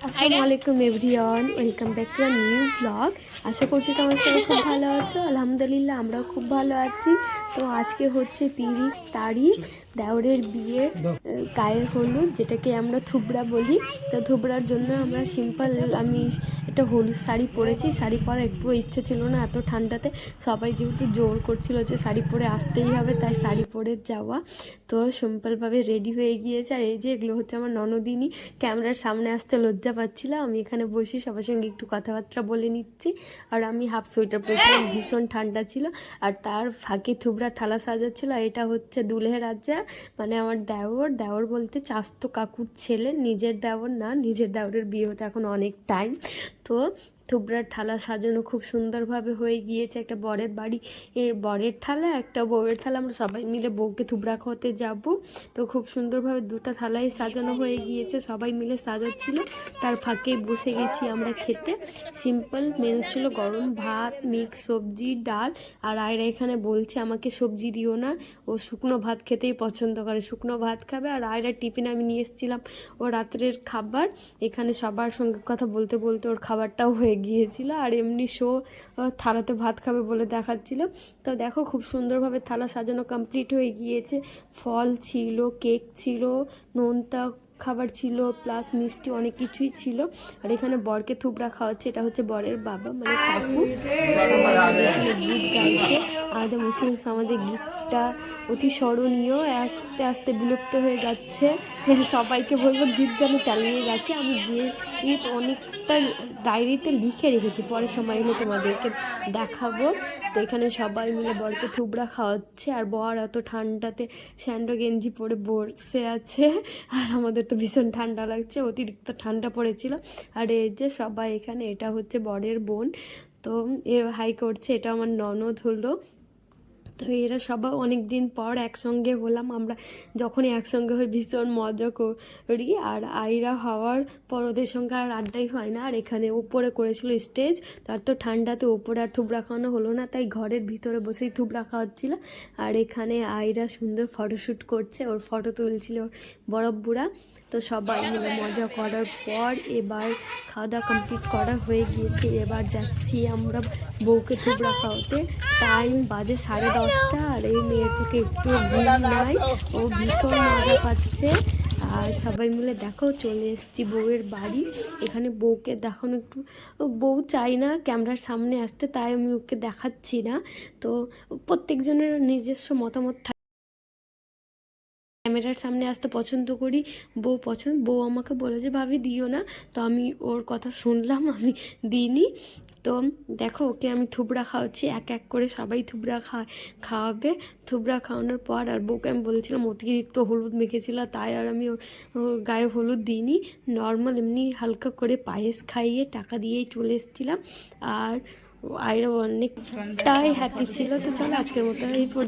আসসালামু আলাইকুম everyone, welcome back to a new blog. আশা করছি তোমার সবাই খুব ভালো আছো। আলহামদুলিল্লাহ আমরাও খুব ভালো আছি। তো আজকে হচ্ছে 30 তারিখ, দেওরের বিয়ে, গায়ে হলুদ, যেটাকে আমরা থুবড়া বলি। তো থুবড়ার জন্য আমরা সিম্পল, আমি একটা হলুদ শাড়ি পরেছি। শাড়ি পরার একটুও ইচ্ছে ছিল না এত ঠান্ডাতে। সবাই যেহেতু জোর করছিল যে শাড়ি পরে আসতেই হবে, তাই শাড়ি পরে যাওয়া। তো সিম্পলভাবে রেডি হয়ে গিয়েছে। আর এই যে এগুলো হচ্ছে আমার ননদিনী। ক্যামেরার সামনে আসতে লজ্জা পাচ্ছিল। আমি এখানে বসে সবার সঙ্গে একটু কথাবার্তা বলে নিচ্ছি। আর আমি হাফ সোয়েটার পরেছিলাম, ভীষণ ঠান্ডা ছিল। আর তার ফাঁকে থুবড়া থালা সাজাচ্ছিল। এটা হচ্ছে দুলহে রাজা, মানে আমার দেওর বলতে চাস্তো কাকুর ছেলে, নিজের দেওর না। নিজের দেওরের বিয়ে হতে এখন অনেক টাইম। তো থুবড়ার থালা সাজানো খুব সুন্দরভাবে হয়ে গিয়েছে। একটা বরের বাড়ি এর বরের থালা, একটা বউয়ের থালা। আমরা সবাই মিলে বউকে থুবড়া খাওয়াতে যাব। তো খুব সুন্দরভাবে দুটো থালাই সাজানো হয়ে গিয়েছে, সবাই মিলে সাজাচ্ছিল। তার ফাঁকেই বসে গেছি আমরা খেতে। সিম্পল মেনু ছিল গরম ভাত, মিক্স সবজি, ডাল। আর আয়রা এখানে বলছে আমাকে সবজি দিও না, ও শুকনো ভাত খেতেই পছন্দ করে, শুকনো ভাত খাবে। আর আয়রার টিফিন আমি নিয়ে এসেছিলাম ও রাত্রের খাবার। এখানে সবার সঙ্গে কথা বলতে বলতে ওর খাবারটাও হয়ে গিয়েছিল। আর এমনি থালাতে ভাত খাবে বলে দেখাচ্ছিল। তো দেখো খুব সুন্দরভাবে থালা সাজানো কমপ্লিট হয়ে গিয়েছে। ফল ছিল, কেক ছিল, নোনতা খাবার ছিল, প্লাস মিষ্টি, অনেক কিছুই ছিল। আর এখানে বরকে থুবড়া খাওয়াচ্ছে, এটা হচ্ছে বরের বাবা মানে কাকু। সবাই মিলে এখানে গীত গাইছে। আমাদের মুসলিম সমাজে গীতটা অতি স্মরণীয়, আস্তে আস্তে বিলুপ্ত হয়ে যাচ্ছে। সবাইকে বলবো গীত যেন চালিয়ে রাখে। আমি গীত অনেকটা ডায়েরিতে লিখে রেখেছি, পরে সময় হলে তোমাদেরকে দেখাবো। তো এখানে সবাই মিলে বরকে থুবড়া খাওয়াচ্ছে। আর বর এত ঠান্ডাতে স্যান্ডো গেঞ্জি পরে বসে আছে। আর আমাদের তো ভীষণ ঠান্ডা লাগছে, অতিরিক্ত ঠান্ডা পড়েছিল। আর এই যে সবাই এখানে, এটা হচ্ছে বরের বোন। তো এ হাই করছে, এটা আমার ননদ হলো। তো এরা সবাই অনেক দিন পর একসঙ্গে হলাম। আমরা যখনই একসঙ্গে হই ভীষণ মজা করি। আর আইরা হওয়ার পর ওদের সঙ্গে আর আড্ডাই হয় না। আর এখানে উপরে করেছিল স্টেজ, তার তো ঠান্ডাতে ওপরে আর থুবড়া খাওয়ানো হলো না, তাই ঘরের ভিতরে বসেই থুবড়া খাওয়াচ্ছিল। আর এখানে আইরা সুন্দর ফটোশ্যুট করছে, ওর ফটো তুলছিল ওর বরফ। তো সবাই মিলে মজা করার পর এবার খাওয়া দাওয়া কমপ্লিট করা হয়ে গিয়েছে। এবার যাচ্ছি আমরা বউকে থুবড়া খাওয়াতে। টাইম বাজে 10:30। আর এই মেয়ের চোখে একটু ঘুম নাই, ও ভীষণ মজা পাচ্ছে। আর সবাই মিলে দেখো চলে এসেছি বউয়ের বাড়ি। এখানে বউকে দেখানো একটু, বউ চাই না ক্যামেরার সামনে আসতে, তাই আমি ওকে দেখাচ্ছি না। তো প্রত্যেকজনের নিজস্ব মতামত থাকে, ক্যামেরার সামনে আসতে পছন্দ করি, বউ আমাকে বলেছে ভাবি দিও না। তো আমি ওর কথা শুনলাম, আমি দিইনি। তো দেখো ওকে আমি থুবড়া খাওয়াচ্ছি, এক এক করে সবাই থুবড়া খাওয়াবে। থুবড়া খাওয়ানোর পর আর বউকে আমি বলছিলাম অতিরিক্ত হলুদ মেখেছিল, তাই আর আমি ওর গায়ে হলুদ দিইনি। নর্মাল এমনি হালকা করে পায়েস খাইয়ে টাকা দিয়েই চলে এসেছিলাম। আর আইরা অনেকটাই হ্যাপি ছিল। তো চলো আজকের মতো এই